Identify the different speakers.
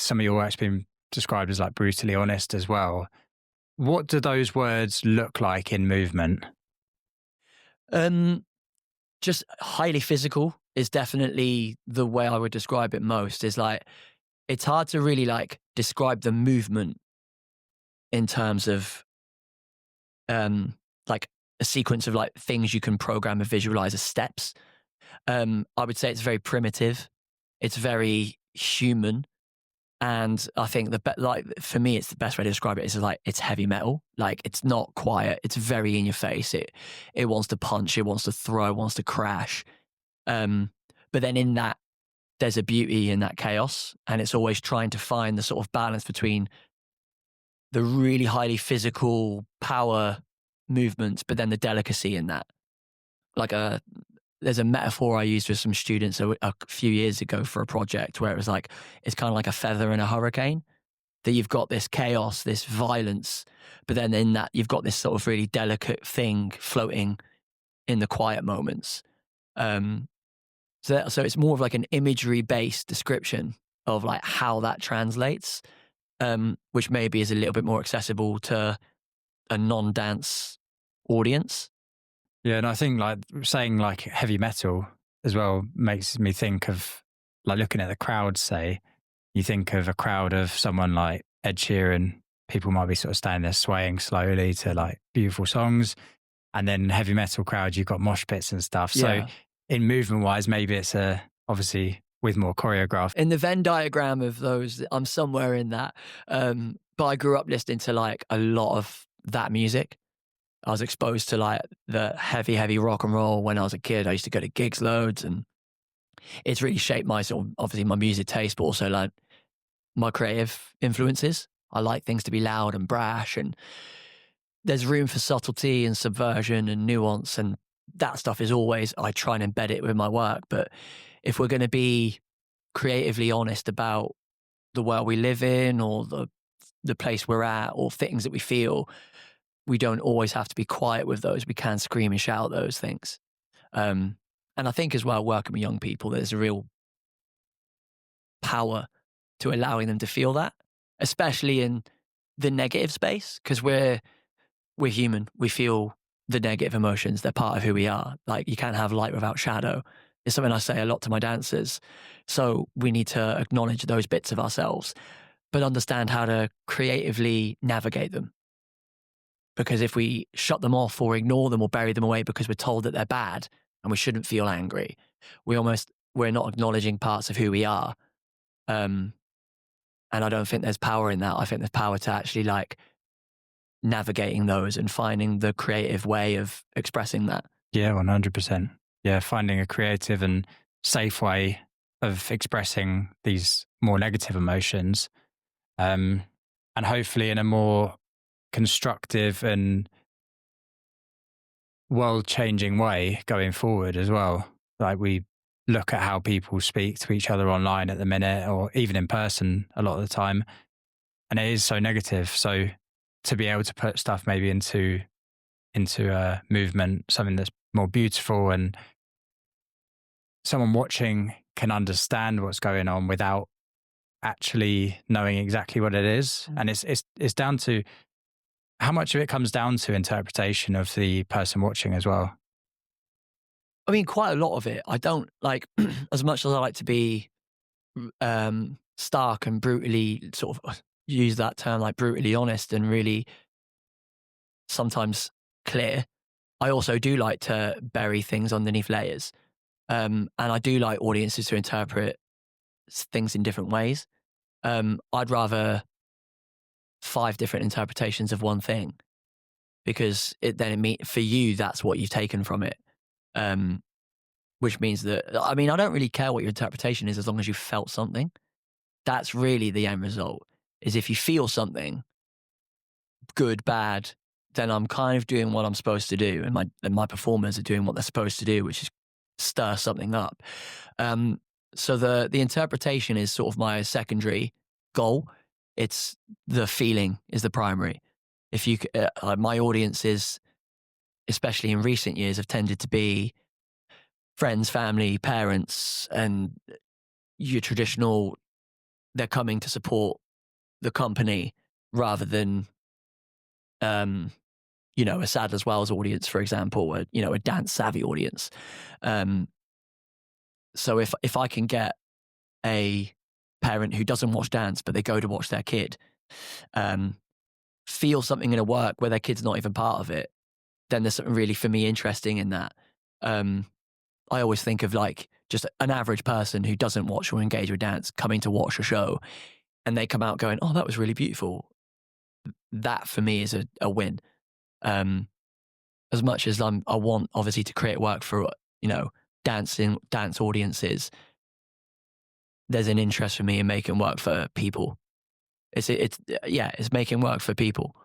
Speaker 1: some of your work's been described as like brutally honest as well. What do those words look like in movement?
Speaker 2: Just highly physical is definitely the way I would describe it most. Is like, it's hard to really like describe the movement in terms of like a sequence of like things you can program and visualize as steps. I would say it's very primitive. It's very human. And I think like for me, it's the best way to describe it is like, it's heavy metal. Like, it's not quiet. It's very in your face. It wants to punch. It wants to throw. It wants to crash. But then in that, there's a beauty in that chaos. And it's always trying to find the sort of balance between the really highly physical power movements, but then the delicacy in that. Like there's a metaphor I used with some students a few years ago for a project where it was like, it's kind of like a feather in a hurricane, that you've got this chaos, this violence, but then in that you've got this sort of really delicate thing floating in the quiet moments. So it's more of like an imagery based description of like how that translates, which maybe is a little bit more accessible to a non-dance audience.
Speaker 1: Yeah, and I think like saying like heavy metal as well makes me think of like looking at the crowd, say, you think of a crowd of someone like Ed Sheeran, people might be sort of standing there swaying slowly to like beautiful songs. And then heavy metal crowd, you've got mosh pits and stuff. So in movement wise, maybe it's obviously with more choreographed.
Speaker 2: In the Venn diagram of those, I'm somewhere in that. But I grew up listening to like a lot of that music. I was exposed to like the heavy rock and roll when I was a kid. I used to go to gigs loads, and it's really shaped my sort of, obviously my music taste, but also like my creative influences. I like things to be loud and brash, and there's room for subtlety and subversion and nuance, and that stuff is always, I try and embed it with my work. But if we're going to be creatively honest about the world we live in, or the place we're at, or things that we feel, we don't always have to be quiet with those. We can scream and shout those things. And I think as well, working with young people, there's a real power to allowing them to feel that, especially in the negative space, because we're human. We feel the negative emotions. They're part of who we are. Like, you can't have light without shadow. It's something I say a lot to my dancers. So we need to acknowledge those bits of ourselves, but understand how to creatively navigate them. Because if we shut them off or ignore them or bury them away because we're told that they're bad and we shouldn't feel angry, we're not acknowledging parts of who we are. And I don't think there's power in that. I think there's power to actually like navigating those and finding the creative way of expressing that.
Speaker 1: Yeah, 100%. Yeah, finding a creative and safe way of expressing these more negative emotions, and hopefully in a more constructive and world-changing way going forward as well. Like, we look at how people speak to each other online at the minute, or even in person a lot of the time, and it is so negative. So to be able to put stuff maybe into a movement, something that's more beautiful, and someone watching can understand what's going on without actually knowing exactly what it is. And it's down to how much of it comes down to interpretation of the person watching as well.
Speaker 2: I mean, quite a lot of it. I don't like, as much as I like to be stark and brutally sort of use that term, like brutally honest and really sometimes clear, I also do like to bury things underneath layers. And I do like audiences to interpret things in different ways. I'd rather 5 different interpretations of one thing, because for you, that's what you've taken from it. Which means that, I mean, I don't really care what your interpretation is as long as you felt something. That's really the end result, is if you feel something, good, bad, then I'm kind of doing what I'm supposed to do. And my performers are doing what they're supposed to do, which is stir something up. So the interpretation is sort of my secondary goal. It's the feeling is the primary. If you, my audiences, especially in recent years, have tended to be friends, family, parents, and your traditional they're coming to support the company rather than, um, a Sad as Well's audience, for example, a dance savvy audience. Um, so if I can get a parent who doesn't watch dance, but they go to watch their kid, um, feel something in a work where their kid's not even part of it, then there's something really, for me, interesting in that. Um, I always think of like just an average person who doesn't watch or engage with dance coming to watch a show, and they come out going, "Oh, that was really beautiful." That for me is a win. Um, as much as I want obviously to create work for dance audiences, there's an interest for me in making work for people. It's making work for people.